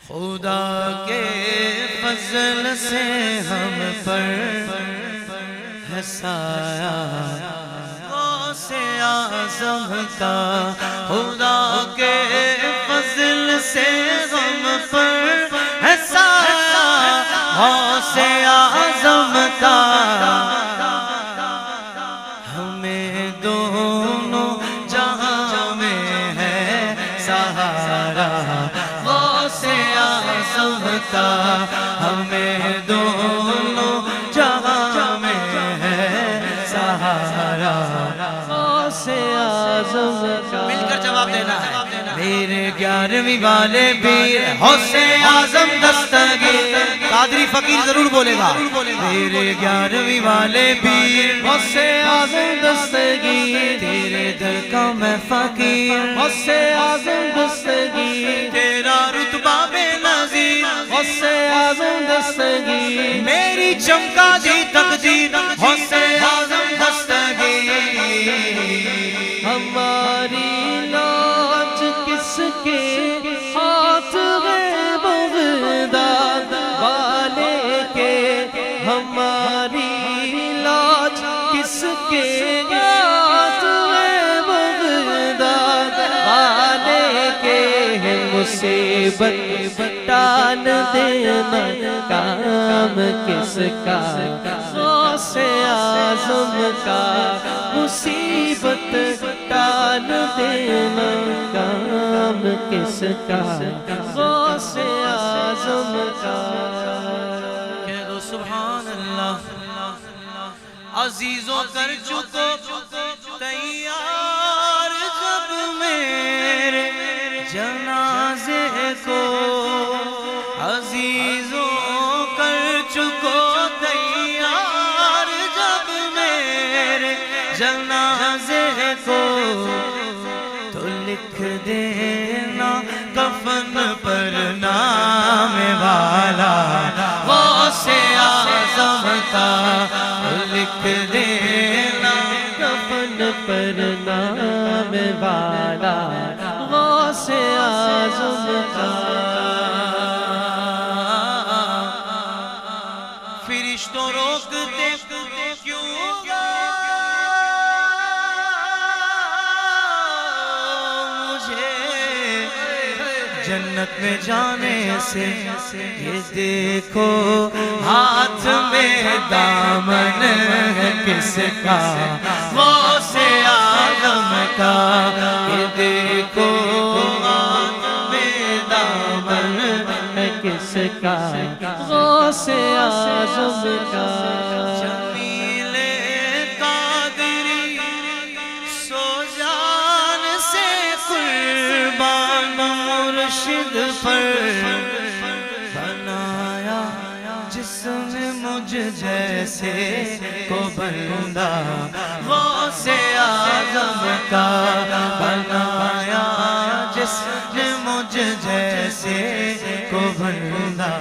خدا کے فضل سے ہم پر ہے سایہ غوث اعظم کا، خدا کے فضل سے ہم پر ہے سایہ غوث اعظم کا، ہمیں دونوں جہاں میں ہے سہارا غوث اعظم کا، ہمیں دونوں جہاں میں ہے سہارا غوث اعظم کا۔ مل کر جواب دینا ہے۔ میرے 11ویں والے پیر غوث اعظم دستگیر، قادری فقیر ضرور بولے گا۔ میرے 11ویں والے پیر غوث اعظم دستگیر، تیرے در کا میں فقیر غوث اعظم دستگیر، تیرا رتبہ بے نظیر غوث اعظم دستگیر، میری چمکا دی تقدیر غوث اعظم دستگیر، ہماری لاج کس کے ہاتھ ہے بغداد والے کے، ہماری لاج کس کے ہاتھ ہے بغداد والے کے، مصیبت ٹال دینا کام کس کا غوث اعظم کا، مصیبت ٹال دینا کام کس کا غوث اعظم کا۔ کہہ دو سبحان اللہ۔ عزیزوں کر چکو تیار جب میرے جنازے کو، عزیزوں کر چکو تیار جب میرے جنازے کو، تو لکھ دینا کفن پر نام والا غوث اعظم کا، لکھ دینا کفن پر نام والا غوث اعظم کا۔ فرشتوں روکتے کیوں مجھے جنت میں جانے سے، یہ دیکھو ہاتھ میں دامن ہے کس کا غوث اعظم کا، یہ دیکھو ہاتھ میں دامن ہے کس کا غوث اعظم کا۔ جمیل قادری سو جان سے قربان مرشد پر بنایا جسم مجھ جیسے کو بندہ غوث اعظم کا، بنایا جسم مجھ جیسے کو بندہ